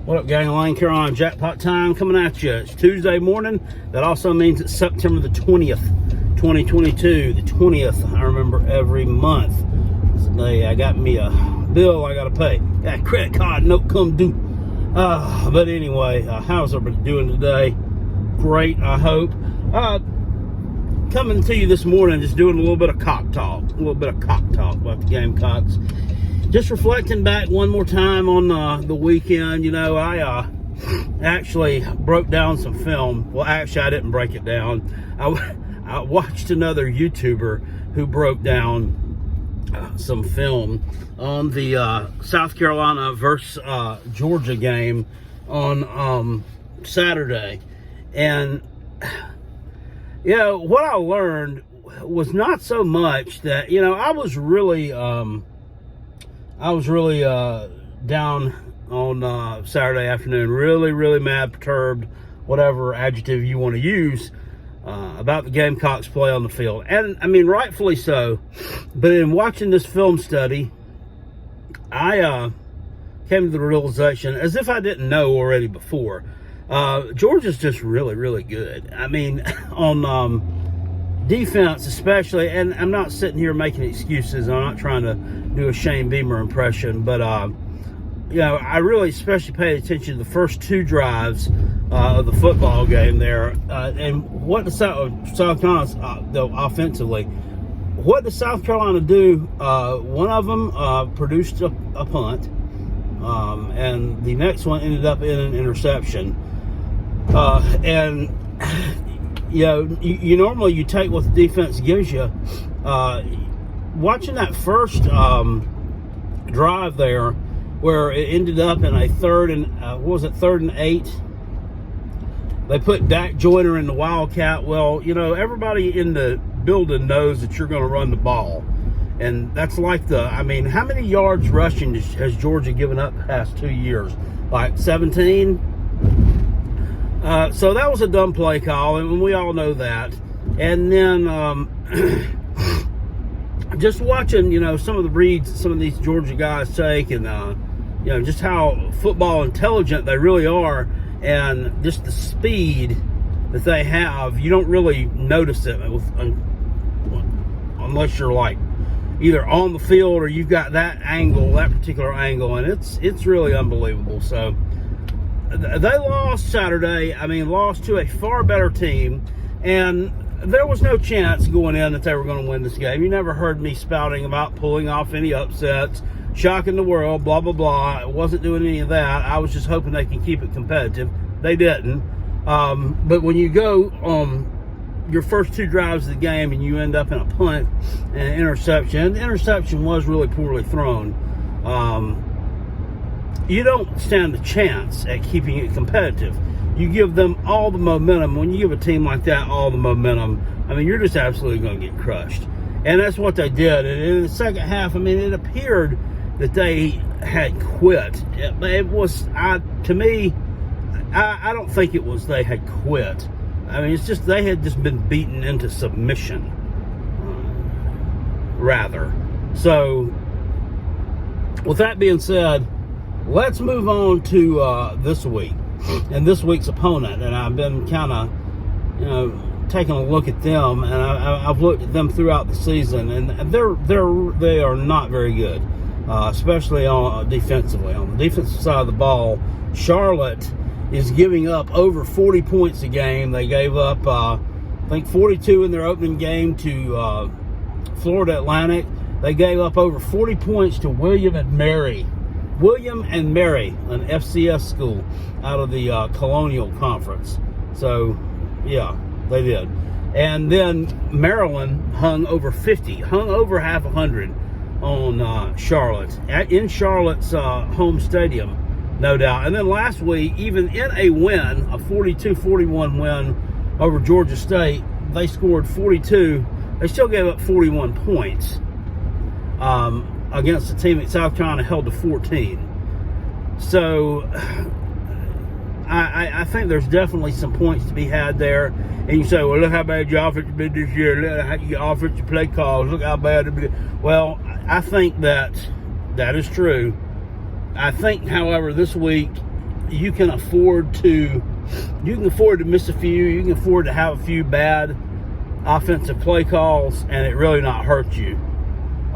What up, gang? Lane Carolina jackpot time coming at you. It's Tuesday morning. That also means it's September the 20th, 2022. The 20th, I remember every month. Today I got me a bill I got to pay. That credit card note come due. But anyway, how's everybody doing today? Great, I hope. Coming to you this morning, just doing a little bit of cock talk. about the Gamecocks. Just reflecting back one more time on the weekend. You know, I actually broke down some film. Well, actually, I didn't break it down. I watched another YouTuber who broke down some film on the South Carolina versus Georgia game on Saturday. And, you know, what I learned was not so much that, you know, I was really down on Saturday afternoon, really mad, perturbed, whatever adjective you want to use, about the Gamecocks play on the field. And, I mean, rightfully so. But in watching this film study, I came to the realization, as if I didn't know already before, Georgia's just really good. I mean, on defense especially, and I'm not sitting here making excuses. I'm not trying to do a Shane Beamer impression, but you know, I really especially paid attention to the first two drives of the football game there, and what the South Carolina offensively. What did South Carolina do? One of them produced a punt, and the next one ended up in an interception. And you know, you normally you take what the defense gives you. Watching that first drive there, where it ended up in a third and 8. They put Dak Joyner in the Wildcat. Well, you know, everybody in the building knows that you're going to run the ball, and that's like I mean, how many yards rushing has Georgia given up the past 2 years? Like 17. So that was a dumb play call, and we all know that. And then just watching, you know, some of the reads that some of these Georgia guys take, and you know, just how football intelligent they really are, and just the speed that they have, you don't really notice it unless you're like either on the field or you've got that particular angle, and it's really unbelievable. So they lost Saturday. I mean, lost to a far better team, and there was no chance going in that they were going to win this game. You never heard me spouting about pulling off any upsets, shocking the world, blah, blah, blah. I wasn't doing any of that. I was just hoping they can keep it competitive. They didn't. But when you go your first two drives of the game and you end up in a punt and an interception, the interception was really poorly thrown. You don't stand a chance at keeping it competitive. You give them all the momentum. When you give a team like that all the momentum, I mean, you're just absolutely going to get crushed. And that's what they did. And in the second half, I mean, it appeared that they had quit. It was, to me, I don't think it was they had quit. I mean, it's just they had just been beaten into submission, rather. So, with that being said, let's move on to this week and this week's opponent. And I've been kind of, you know, taking a look at them, and I've looked at them throughout the season, and they are not very good, especially on defensively. On the defensive side of the ball, Charlotte is giving up over 40 points a game. They gave up, I think, 42 in their opening game to Florida Atlantic. They gave up over 40 points to William and Mary, an FCS school out of the Colonial Conference. So, yeah, they did. And then Maryland hung over half 100 on Charlotte, in Charlotte's home stadium, no doubt. And then last week, even in a win, a 42-41 win over Georgia State, they scored 42. They still gave up 41 points against a team that South Carolina held to 14. So I think there's definitely some points to be had there. And you say, well, look how bad your offense has been this year. Look how your offensive play calls. Look how bad it been. Well, I think that is true. I think, however, this week you can afford to miss a few. You can afford to have a few bad offensive play calls, and it really not hurt you.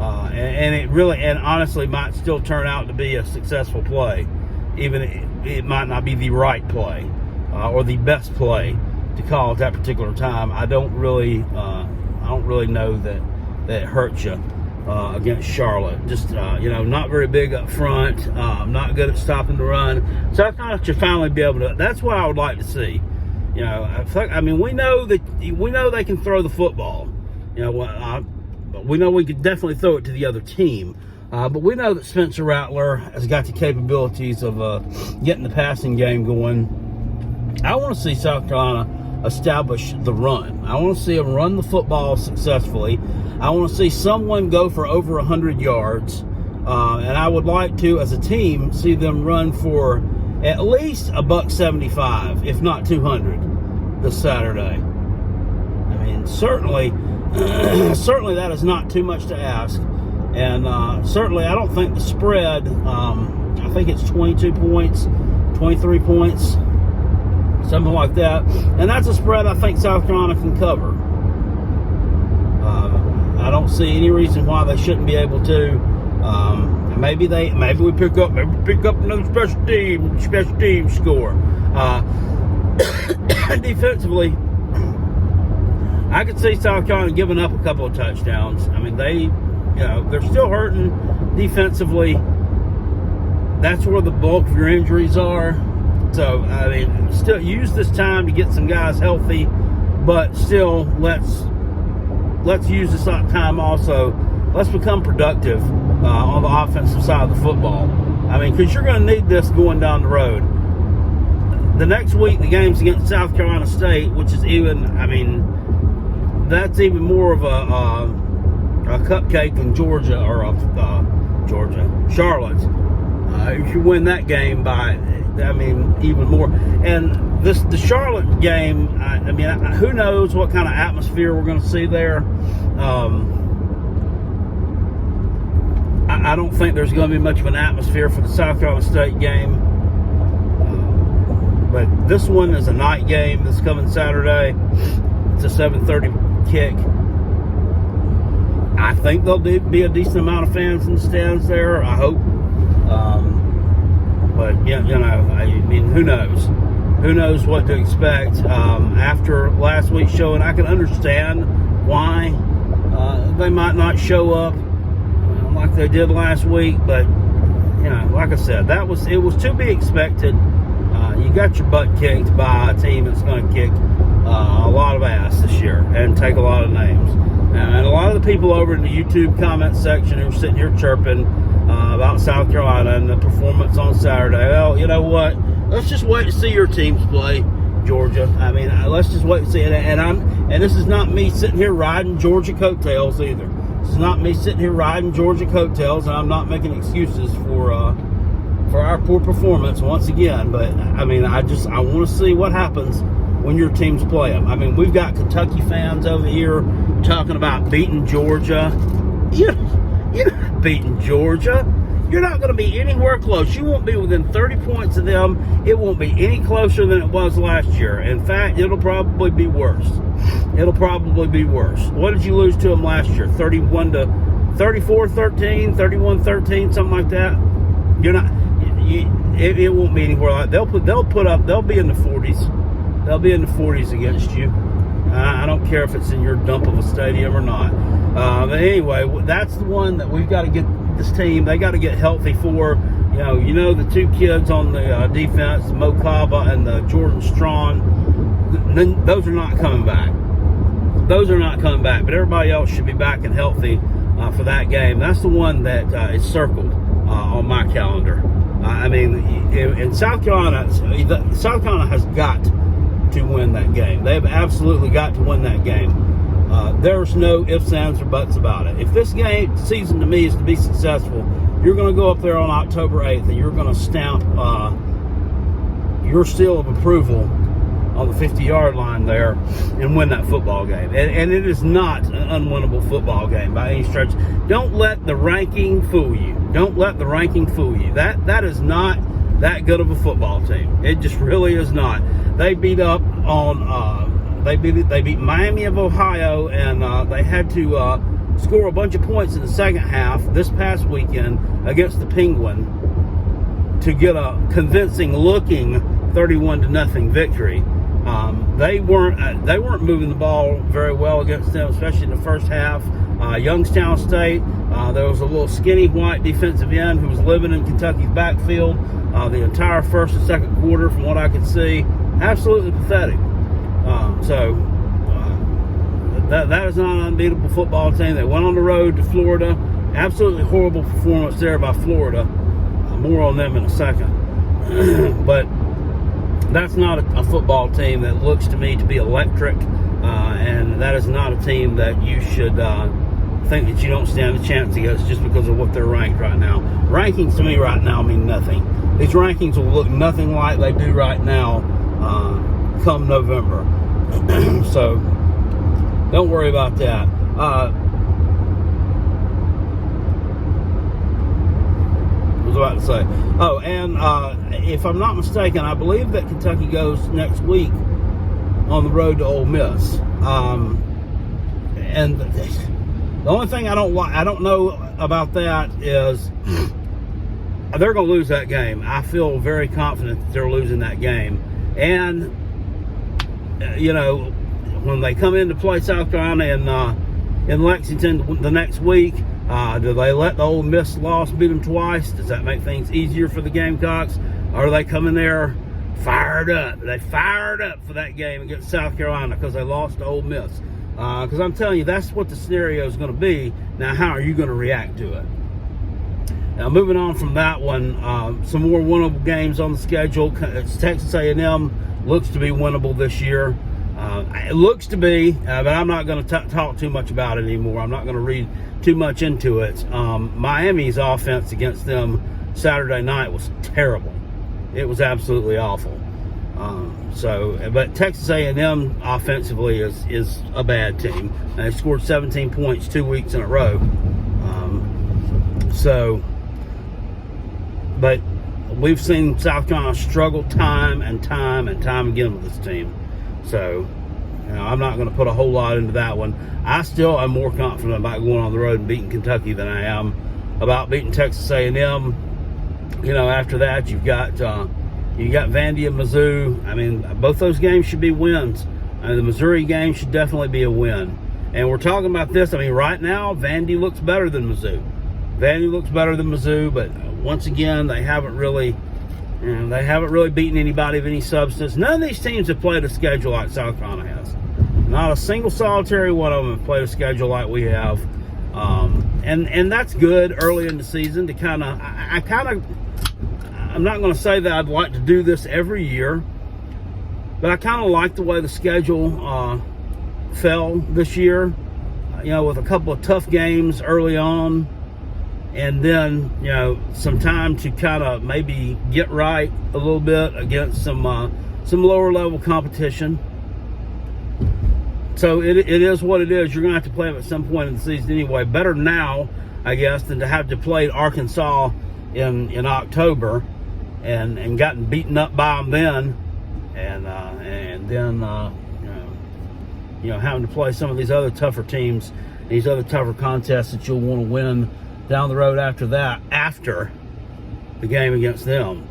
And honestly might still turn out to be a successful play, even it might not be the right play or the best play to call at that particular time. I don't really know that it hurts you against Charlotte. Just not very big up front, not good at stopping the run. So I thought should finally be able to. That's what I would like to see. We know they can throw the football. But we know we could definitely throw it to the other team. But we know that Spencer Rattler has got the capabilities of getting the passing game going. I want to see South Carolina establish the run. I want to see them run the football successfully. I want to see someone go for over 100 yards. And I would like to, as a team, see them run for at least $175, if not 200, this Saturday. I mean, certainly that is not too much to ask. And certainly I don't think the spread, I think it's 22 points, 23 points, something like that. And that's a spread I think South Carolina can cover. I don't see any reason why they shouldn't be able to. Maybe we pick up another special team score. Defensively, I could see South Carolina giving up a couple of touchdowns. I mean, they're still hurting defensively. That's where the bulk of your injuries are. So, I mean, still use this time to get some guys healthy, but still let's use this time also. Let's become productive on the offensive side of the football. I mean, because you're going to need this going down the road. The next week, the game's against South Carolina State, which is that's even more of a cupcake than Georgia or Charlotte. If you win that game by, even more. And the Charlotte game, who knows what kind of atmosphere we're going to see there. I don't think there's going to be much of an atmosphere for the South Carolina State game. But this one is a night game this coming Saturday. It's a 7:30 kick. I think there'll be a decent amount of fans in the stands there. I hope. But who knows? Who knows what to expect after last week's show? And I can understand why they might not show up like they did last week. But like I said, it was to be expected. You got your butt kicked by a team that's going to kick a lot of ass this year and take a lot of names. And a lot of the people over in the YouTube comment section who are sitting here chirping about South Carolina and the performance on Saturday. Well, you know what? Let's just wait to see your teams play, Georgia. Let's just wait and see it. And this is not me sitting here riding Georgia coattails either. This is not me sitting here riding Georgia coattails, and I'm not making excuses for our poor performance once again. But I want to see what happens when your teams play them. We've got Kentucky fans over here talking about beating Georgia. You're not beating Georgia. You're not going to be anywhere close. You won't be within 30 points of them. It won't be any closer than it was last year. In fact, it'll probably be worse. What did you lose to them last year? 34-13, 31-13, something like that. You're not. It won't be anywhere like that. They'll be in the 40s. They'll be in the 40s against you. I don't care if it's in your dump of a stadium or not. But anyway, that's the one that we've got to get this team. They got to get healthy for. The two kids on the defense, Mo Kaba and the Jordan Strawn. Those are not coming back. But everybody else should be back and healthy for that game. That's the one that is circled on my calendar. In South Carolina, has got to win that game. They've absolutely got to win that game. There's no ifs, ands, or buts about it. If this season to me is to be successful, you're going to go up there on October 8th and you're going to stamp your seal of approval on the 50-yard line there and win that football game. And it is not an unwinnable football game by any stretch. Don't let the ranking fool you. That is not that good of a football team. It just really is not. They beat up on they beat Miami of Ohio, and they had to score a bunch of points in the second half this past weekend against the Penguin to get a convincing looking 31-0 victory. They weren't moving the ball very well against them, especially in the first half. Youngstown State, there was a little skinny white defensive end who was living in Kentucky's backfield the entire first and second quarter, from what I could see. Absolutely pathetic. That is not an unbeatable football team. They went on the road to Florida. Absolutely horrible performance there by Florida. More on them in a second. But that's not a football team that looks to me to be electric, and that is not a team that you should think that you don't stand a chance against just because of what they're ranked right now. Rankings to me right now mean nothing. These rankings will look nothing like they do right now come November. So don't worry about that. I was about to say. Oh, and if I'm not mistaken, I believe that Kentucky goes next week on the road to Ole Miss. And the only thing I don't know about that is they're going to lose that game. I feel very confident that they're losing that game. And when they come in to play South Carolina in Lexington the next week, do they let the Ole Miss loss beat them twice? Does that make things easier for the Gamecocks? Or are they coming there fired up? They fired up for that game against South Carolina because they lost to Ole Miss. Because I'm telling you, that's what the scenario is going to be. Now, how are you going to react to it? Now, moving on from that one, some more winnable games on the schedule. Texas A&M looks to be winnable this year. It looks to be, but I'm not going to talk too much about it anymore. I'm not going to read too much into it. Miami's offense against them Saturday night was terrible. It was absolutely awful. But Texas A&M offensively is a bad team. They scored 17 points 2 weeks in a row. But we've seen South Carolina struggle time and time again with this team. So, I'm not going to put a whole lot into that one. I still am more confident about going on the road and beating Kentucky than I am about beating Texas A&M. After that, you've got Vandy and Mizzou. I mean, both those games should be wins. The Missouri game should definitely be a win. And we're talking about this. I mean, right now, Vandy looks better than Mizzou. But once again, they haven't really beaten anybody of any substance. None of these teams have played a schedule like South Carolina has. Not a single solitary one of them have played a schedule like we have. And that's good early in the season to I'm not going to say that I'd like to do this every year, but I kind of like the way the schedule fell this year, with a couple of tough games early on, and then, some time to kind of maybe get right a little bit against some lower level competition. So it is what it is. You're going to have to play them at some point in the season anyway. Better now, I guess, than to have to play Arkansas in October and gotten beaten up by them then, and then having to play some of these other tougher teams, these other tougher contests that you'll want to win down the road after the game against them.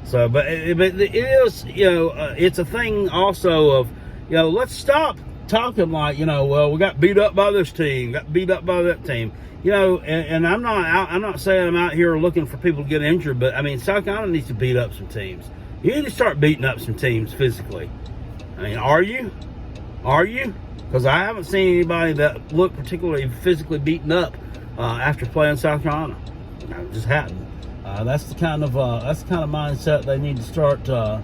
So, but it is, it's a thing also of, let's stop talking like, well, we got beat up by this team, got beat up by that team, and I'm not saying I'm out here looking for people to get injured, but I mean, South Carolina needs to beat up some teams. You need to start beating up some teams physically. I mean, are you? Because I haven't seen anybody that looked particularly physically beaten up after playing South Carolina. It just hadn't. That's the kind of mindset they need to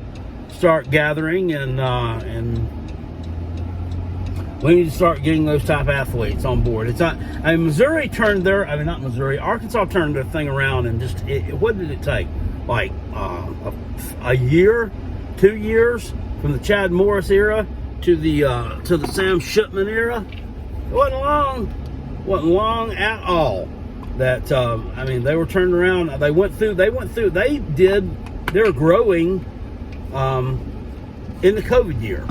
start gathering, and we need to start getting those type athletes on board. It's not. I mean, Arkansas turned their thing around, and just what did it take? Like a year, 2 years from the Chad Morris era to the Sam Shipman era. It wasn't long at all. That they were turned around. They did they're growing in the COVID year.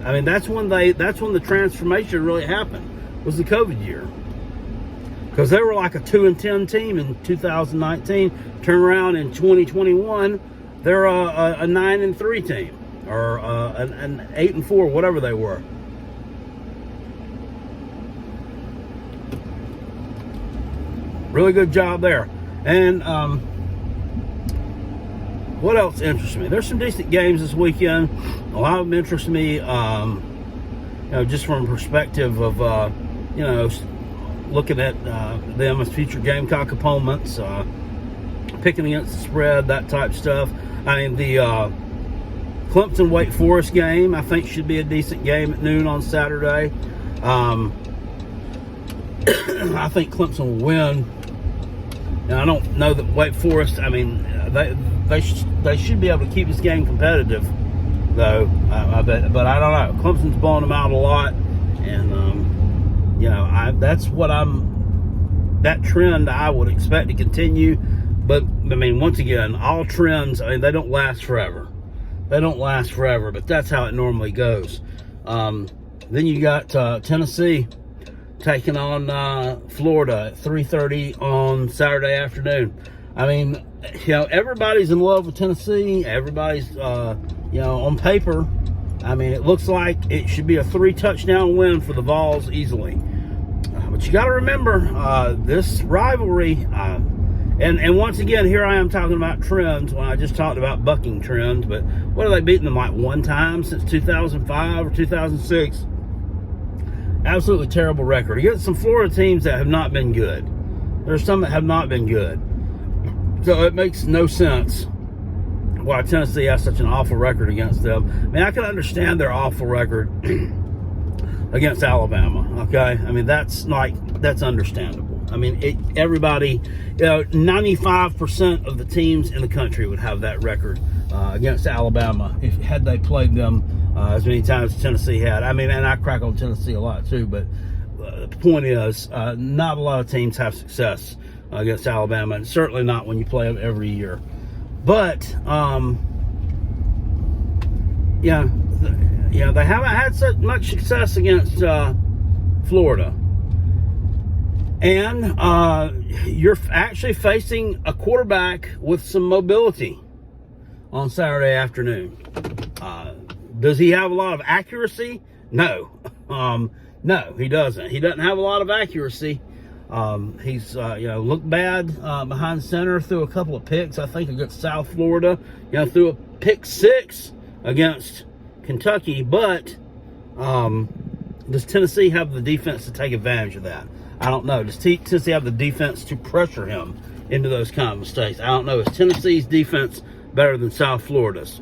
I mean, that's when the transformation really happened, was the COVID year. Because they were like a 2-10 team in 2019. Turn around in 2021, they're a 9-3 team, or an 8-4, whatever they were. Really good job there. And what else interests me? There's some decent games this weekend. A lot of them interest me, just from a perspective of, looking at them as future Gamecock opponents, picking against the spread, that type of stuff. I mean, the Clemson-Wake Forest game, I think, should be a decent game at noon on Saturday. I think Clemson will win. And I don't know that Wake Forest, I mean, they should be able to keep this game competitive, though. I bet, but I don't know. Clemson's blowing them out a lot, and that trend I would expect to continue. But I mean, once again, all trends, I mean, they don't last forever. But that's how it normally goes. Then you got Tennessee taking on Florida at 3:30 on Saturday afternoon. I mean, everybody's in love with Tennessee. Everybody's, on paper, I mean, it looks like it should be a 3-touchdown win for the Vols easily. But you got to remember, this rivalry, and once again, here I am talking about trends when I just talked about bucking trends. But what, are they beating them like one time since 2005 or 2006? Absolutely terrible record against some Florida teams that have not been good. There's some that have not been good. So it makes no sense why Tennessee has such an awful record against them. I mean, I can understand their awful record against Alabama, okay? I mean, that's understandable. I mean, everybody, 95% of the teams in the country would have that record against Alabama had they played them as many times as Tennessee had. I mean, and I crack on Tennessee a lot too, but the point is, not a lot of teams have success against Alabama, and certainly not when you play them every year. But, they haven't had so much success against Florida. And you're actually facing a quarterback with some mobility on Saturday afternoon. Does he have a lot of accuracy? No. No, he doesn't. He doesn't have a lot of accuracy. He's, looked bad behind center, threw a couple of picks, I think, against South Florida. Threw a pick 6 against Kentucky. But does Tennessee have the defense to take advantage of that? I don't know. Does Tennessee have the defense to pressure him into those kind of mistakes? I don't know. Is Tennessee's defense better than South Florida's?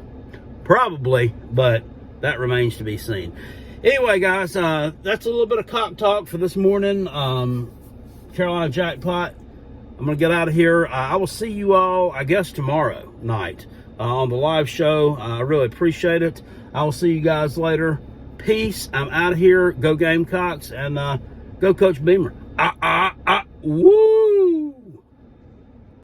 Probably, but that remains to be seen. Anyway, guys, that's a little bit of cock talk for this morning. Carolina Jackpot. I'm going to get out of here. I will see you all, I guess, tomorrow night on the live show. I really appreciate it. I will see you guys later. Peace. I'm out of here. Go Gamecocks, and go Coach Beamer. Woo!